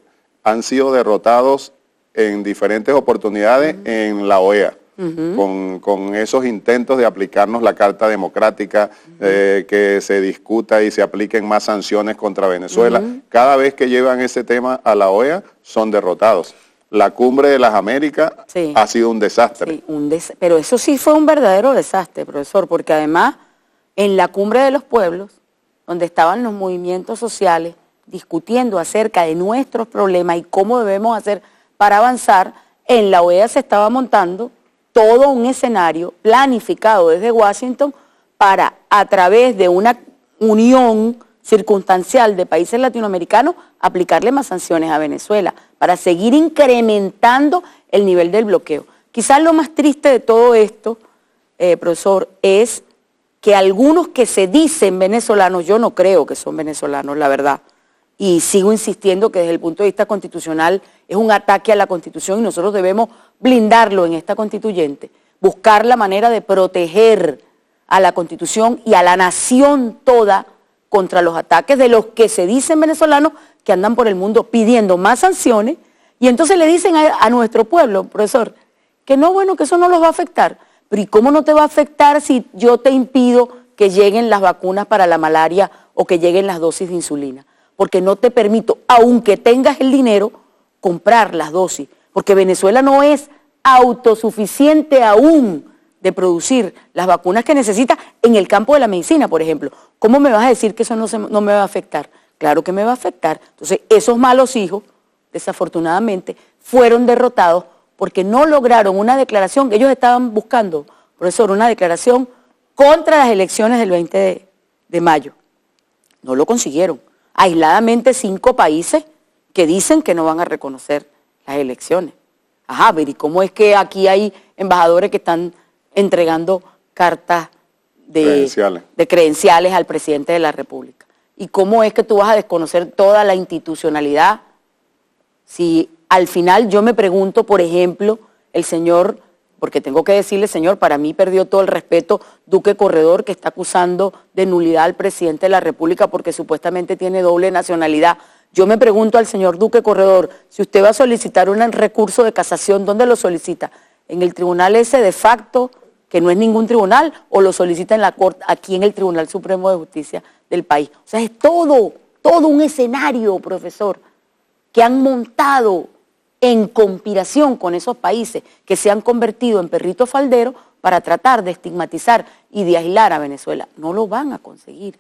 han sido derrotados en diferentes oportunidades en la OEA, con esos intentos de aplicarnos la Carta Democrática, que se discuta y se apliquen más sanciones contra Venezuela. Cada vez que llevan ese tema a la OEA, son derrotados. La Cumbre de las Américas ha sido un desastre. Sí, pero eso sí fue un verdadero desastre, profesor, porque además en la Cumbre de los Pueblos, donde estaban los movimientos sociales discutiendo acerca de nuestros problemas y cómo debemos hacer para avanzar, en la OEA se estaba montando todo un escenario planificado desde Washington para, a través de una unión circunstancial de países latinoamericanos, aplicarle más sanciones a Venezuela para seguir incrementando el nivel del bloqueo. Quizás lo más triste de todo esto, profesor, es que algunos que se dicen venezolanos, yo no creo que son venezolanos, la verdad, y sigo insistiendo que desde el punto de vista constitucional es un ataque a la Constitución y nosotros debemos blindarlo en esta constituyente, buscar la manera de proteger a la Constitución y a la nación toda contra los ataques de los que se dicen venezolanos que andan por el mundo pidiendo más sanciones y entonces le dicen a nuestro pueblo, profesor, que no, bueno, que eso no los va a afectar. Pero ¿y cómo no te va a afectar si yo te impido que lleguen las vacunas para la malaria o que lleguen las dosis de insulina? Porque no te permito, aunque tengas el dinero, comprar las dosis. Porque Venezuela no es autosuficiente aún de producir las vacunas que necesita en el campo de la medicina, por ejemplo. ¿Cómo me vas a decir que eso no me va a afectar? Claro que me va a afectar. Entonces, esos malos hijos, desafortunadamente, fueron derrotados porque no lograron una declaración que ellos estaban buscando, profesor, una declaración contra las elecciones del 20 de mayo. No lo consiguieron. Aisladamente 5 países que dicen que no van a reconocer las elecciones. Ajá, pero ¿y cómo es que aquí hay embajadores que están entregando cartas de credenciales al presidente de la República? ¿Y cómo es que tú vas a desconocer toda la institucionalidad? Si al final yo me pregunto, por ejemplo, el señor, porque tengo que decirle, señor, para mí perdió todo el respeto, Duque Corredor, que está acusando de nulidad al presidente de la República porque supuestamente tiene doble nacionalidad. Yo me pregunto al señor Duque Corredor, si usted va a solicitar un recurso de casación, ¿dónde lo solicita? ¿En el tribunal ese de facto, que no es ningún tribunal, o lo solicita en la Corte, aquí en el Tribunal Supremo de Justicia del país? O sea, es todo un escenario, profesor, que han montado en conspiración con esos países que se han convertido en perritos falderos para tratar de estigmatizar y de aislar a Venezuela. No lo van a conseguir,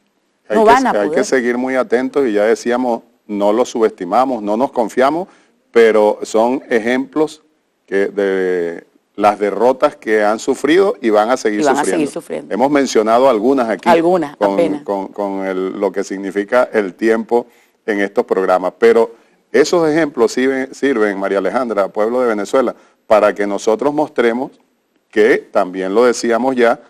no van a poder. Hay que seguir muy atentos y ya decíamos, no los subestimamos, no nos confiamos, pero son ejemplos de las derrotas que han sufrido y van a seguir sufriendo. Hemos mencionado algunas aquí. Algunas, apenas. Con lo que significa el tiempo en estos programas. Pero esos ejemplos sirven, María Alejandra, pueblo de Venezuela, para que nosotros mostremos que, también lo decíamos ya,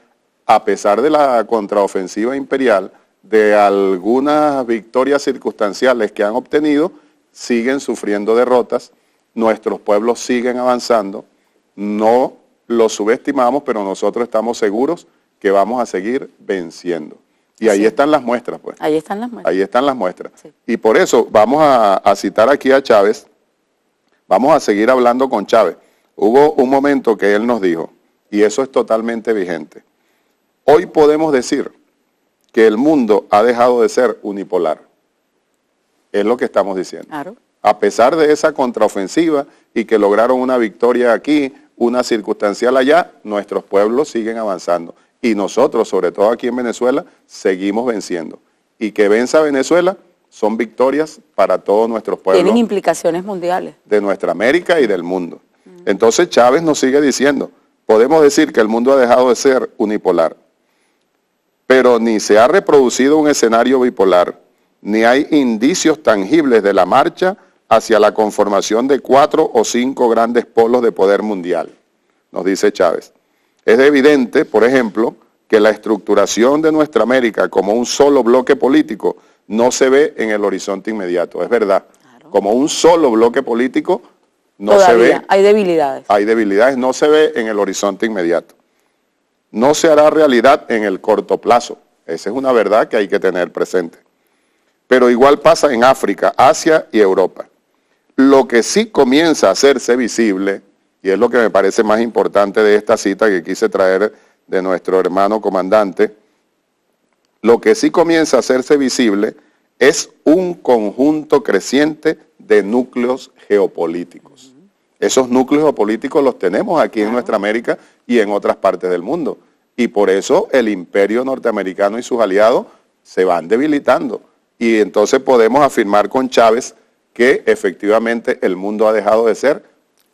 a pesar de la contraofensiva imperial, de algunas victorias circunstanciales que han obtenido, siguen sufriendo derrotas, nuestros pueblos siguen avanzando, no los subestimamos, pero nosotros estamos seguros que vamos a seguir venciendo. Y ahí están las muestras, pues. Ahí están las muestras. Ahí están las muestras. Sí. Y por eso vamos a citar aquí a Chávez, vamos a seguir hablando con Chávez. Hubo un momento que él nos dijo, y eso es totalmente vigente. Hoy podemos decir que el mundo ha dejado de ser unipolar. Es lo que estamos diciendo. Claro. A pesar de esa contraofensiva y que lograron una victoria aquí, una circunstancial allá, nuestros pueblos siguen avanzando. Y nosotros, sobre todo aquí en Venezuela, seguimos venciendo. Y que venza Venezuela son victorias para todos nuestros pueblos. Tienen implicaciones mundiales. De nuestra América y del mundo. Entonces Chávez nos sigue diciendo, podemos decir que el mundo ha dejado de ser unipolar, pero ni se ha reproducido un escenario bipolar, ni hay indicios tangibles de la marcha hacia la conformación de 4 o 5 grandes polos de poder mundial, nos dice Chávez. Es evidente, por ejemplo, que la estructuración de nuestra América como un solo bloque político no se ve en el horizonte inmediato, es verdad. Claro. Como un solo bloque político no se ve. Hay debilidades. Hay debilidades, no se ve en el horizonte inmediato. No se hará realidad en el corto plazo. Esa es una verdad que hay que tener presente. Pero igual pasa en África, Asia y Europa. Lo que sí comienza a hacerse visible, y es lo que me parece más importante de esta cita que quise traer de nuestro hermano comandante, lo que sí comienza a hacerse visible es un conjunto creciente de núcleos geopolíticos. Esos núcleos geopolíticos los tenemos aquí en nuestra América y en otras partes del mundo. Y por eso el imperio norteamericano y sus aliados se van debilitando. Y entonces podemos afirmar con Chávez que efectivamente el mundo ha dejado de ser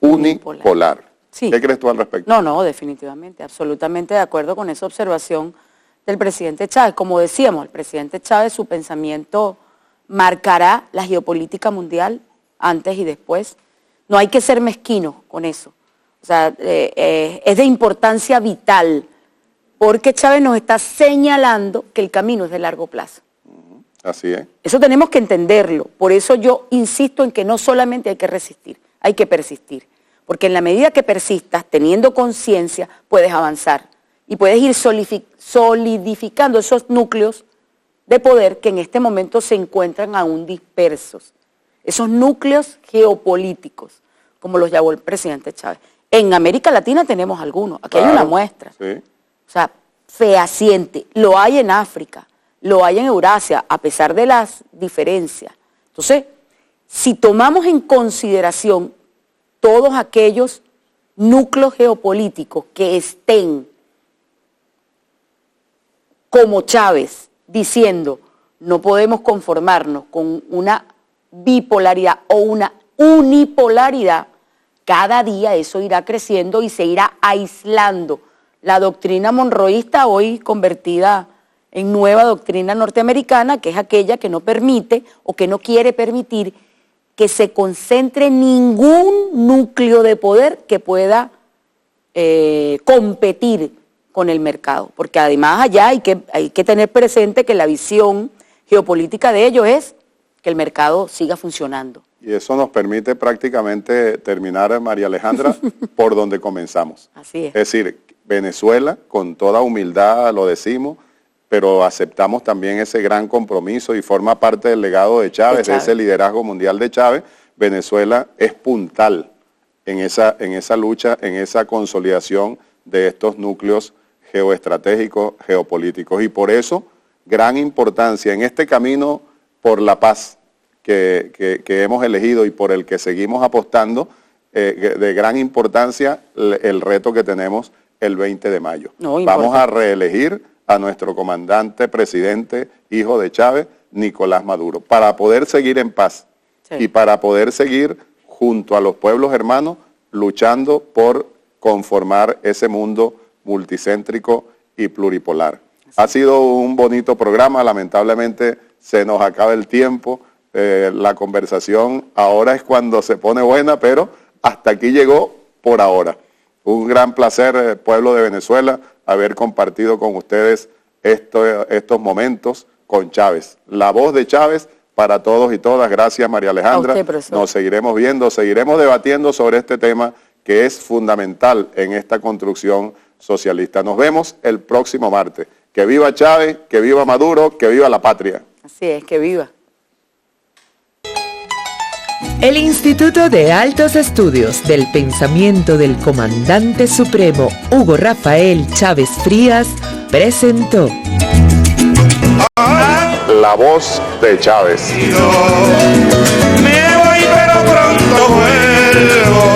unipolar. Sí. ¿Qué crees tú al respecto? No, definitivamente, absolutamente de acuerdo con esa observación del presidente Chávez. Como decíamos, el presidente Chávez, su pensamiento marcará la geopolítica mundial antes y después. No hay que ser mezquino con eso. O sea, es de importancia vital, porque Chávez nos está señalando que el camino es de largo plazo. Así es. Eso tenemos que entenderlo. Por eso yo insisto en que no solamente hay que resistir, hay que persistir. Porque en la medida que persistas, teniendo conciencia, puedes avanzar. Y puedes ir solidificando esos núcleos de poder que en este momento se encuentran aún dispersos. Esos núcleos geopolíticos, como los llamó el presidente Chávez. En América Latina tenemos algunos. Aquí hay una muestra. Sí. O sea, fehaciente. Lo hay en África, lo hay en Eurasia, a pesar de las diferencias. Entonces, si tomamos en consideración todos aquellos núcleos geopolíticos que estén como Chávez diciendo no podemos conformarnos con una bipolaridad o una unipolaridad, cada día eso irá creciendo y se irá aislando. La doctrina monroísta, hoy convertida en nueva doctrina norteamericana, que es aquella que no permite o que no quiere permitir que se concentre ningún núcleo de poder que pueda competir con el mercado. Porque además allá hay que tener presente que la visión geopolítica de ellos es que el mercado siga funcionando. Y eso nos permite prácticamente terminar, María Alejandra, por donde comenzamos. Así es. Es decir, Venezuela, con toda humildad lo decimos, pero aceptamos también ese gran compromiso y forma parte del legado de Chávez, de ese liderazgo mundial de Chávez. Venezuela es puntal en esa lucha, en esa consolidación de estos núcleos geoestratégicos, geopolíticos. Y por eso, gran importancia en este camino por la paz que hemos elegido y por el que seguimos apostando, de gran importancia el reto que tenemos el 20 de mayo. Vamos a reelegir a nuestro comandante, presidente, hijo de Chávez, Nicolás Maduro, para poder seguir en paz y para poder seguir junto a los pueblos hermanos luchando por conformar ese mundo multicéntrico y pluripolar. Ha sido un bonito programa, lamentablemente se nos acaba el tiempo, la conversación ahora es cuando se pone buena, pero hasta aquí llegó por ahora. Un gran placer, pueblo de Venezuela, haber compartido con ustedes estos momentos con Chávez. La voz de Chávez para todos y todas. Gracias, María Alejandra. A usted, profesor. Nos seguiremos viendo, seguiremos debatiendo sobre este tema que es fundamental en esta construcción socialista. Nos vemos el próximo martes. Que viva Chávez, que viva Maduro, que viva la patria. Así es, que viva. El Instituto de Altos Estudios del Pensamiento del Comandante Supremo Hugo Rafael Chávez Frías presentó La voz de Chávez. Me voy pero pronto vuelvo.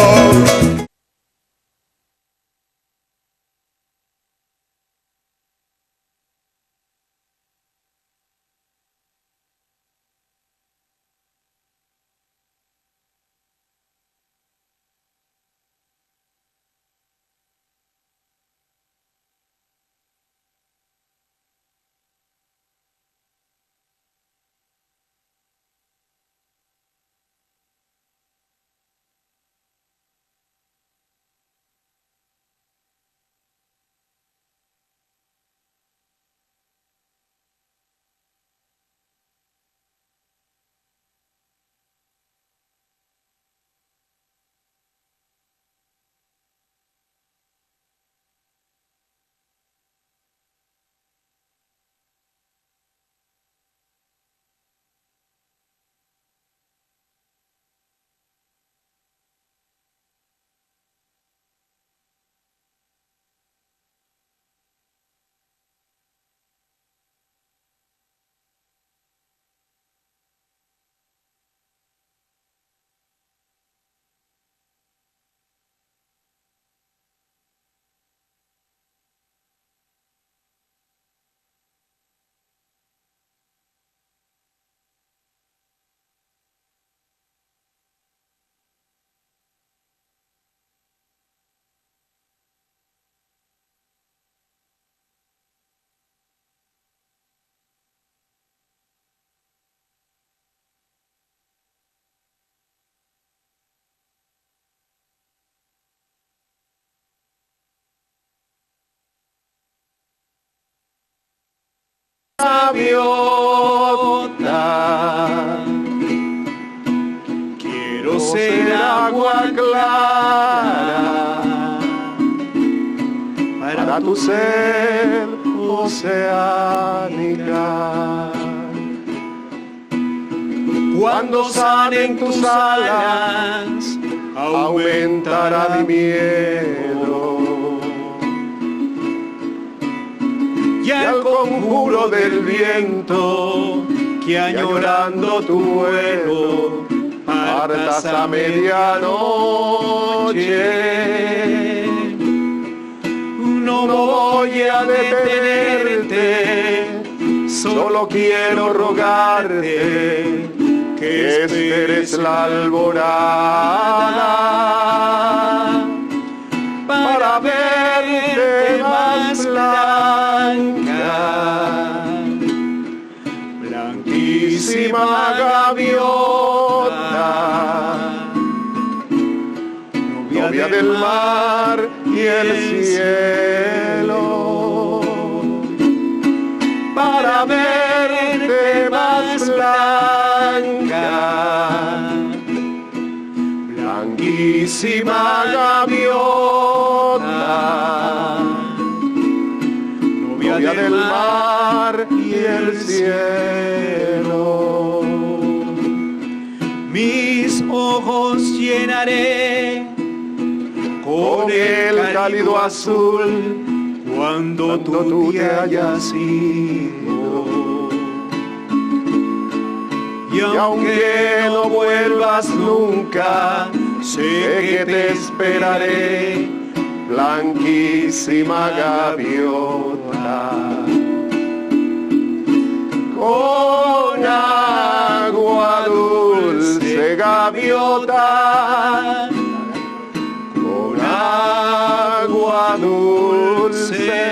Gaviota, quiero ser agua clara para tu sed oceánica. Cuando sanen tus alas, aumentará mi miedo. Y al conjuro del viento que añorando tu vuelo partas a medianoche. No voy a detenerte, solo quiero rogarte que esperes la alborada para verte más blanca, blanquísima gaviota, novia del mar y el cielo, para verte más blanca, blanquísima gaviota, novia del mar y el cielo. Mis ojos llenaré Con el cálido azul cuando tú te hayas ido. Y aunque no vuelvas nunca, sé que te esperaré, blanquísima gaviota. Con agua dulce, gaviota, con agua dulce,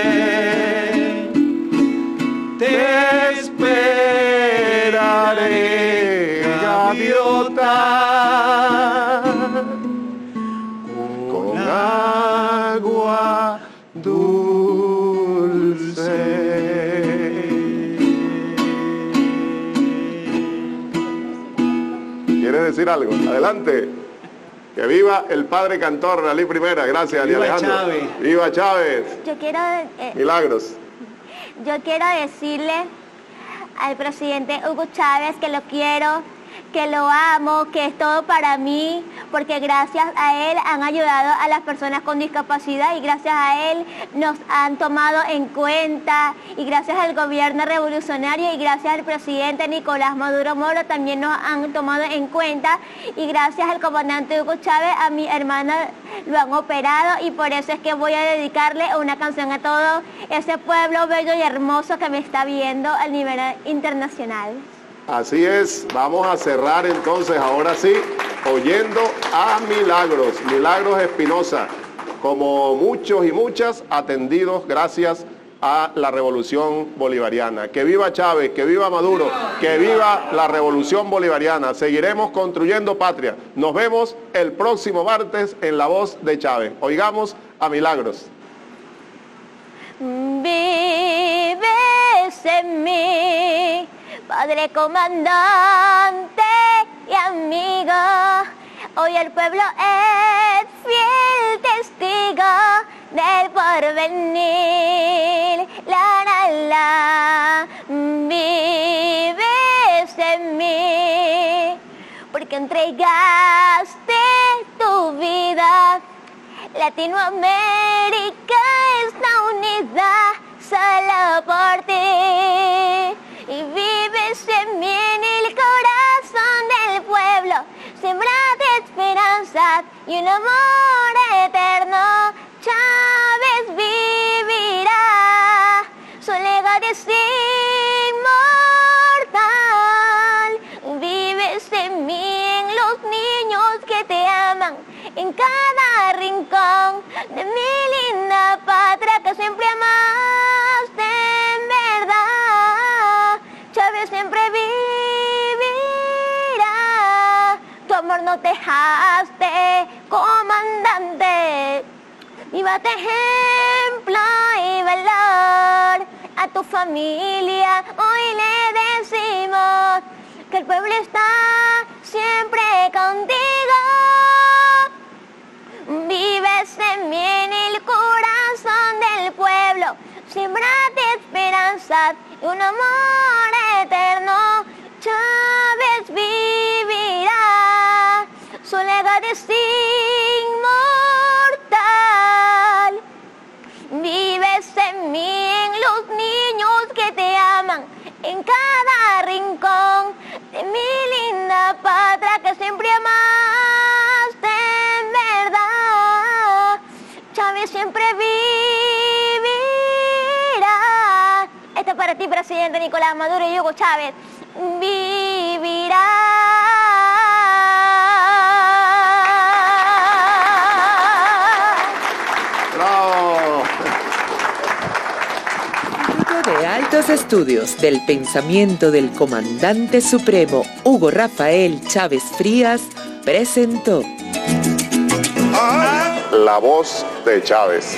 te esperaré, gaviota, con agua dulce. ¿Quieres decir algo? Adelante. Que viva el padre cantor, Nalí Primera. Gracias, Ani Alejandro. Chávez. Viva Chávez. Yo quiero, Milagros. yo quiero decirle al presidente Hugo Chávez que lo quiero, que lo amo, que es todo para mí, porque gracias a él han ayudado a las personas con discapacidad y gracias a él nos han tomado en cuenta y gracias al gobierno revolucionario y gracias al presidente Nicolás Maduro Moro también nos han tomado en cuenta y gracias al comandante Hugo Chávez a mi hermana lo han operado y por eso es que voy a dedicarle una canción a todo ese pueblo bello y hermoso que me está viendo a nivel internacional. Así es, vamos a cerrar entonces, ahora sí, oyendo a Milagros, Milagros Espinosa, como muchos y muchas atendidos gracias a la revolución bolivariana. Que viva Chávez, que viva Maduro, que viva la revolución bolivariana. Seguiremos construyendo patria. Nos vemos el próximo martes en La Voz de Chávez. Oigamos a Milagros. Vives en mí, Padre comandante y amigo, hoy el pueblo es fiel testigo del porvenir. La, la, la, vives en mí, porque entregaste tu vida. Latinoamérica está unida solo por ti. Y vives en mí en el corazón del pueblo, siembra de esperanza y un amor eterno. Chávez vivirá, su legado es inmortal. Vives en mí, en los niños que te aman, en cada rincón de mi linda patria que siempre amaste en verdad. Chávez siempre vivirá, tu amor no te dejaste, comandante. Viva tu ejemplo y valor a tu familia. Hoy le decimos que el pueblo está siempre contigo. Vives en mí en el corazón del pueblo, siembra de esperanza y un amor eterno. Chávez vivirá, su legado es inmortal. Vives en mí, en los niños que te aman, en cada rincón de mi linda patria que siempre amaste en verdad. Chávez siempre vivirá. Esto es para ti, presidente Nicolás Maduro y Hugo Chávez. Vivirá. de Altos Estudios del Pensamiento del Comandante Supremo Hugo Rafael Chávez Frías presentó La voz de Chávez.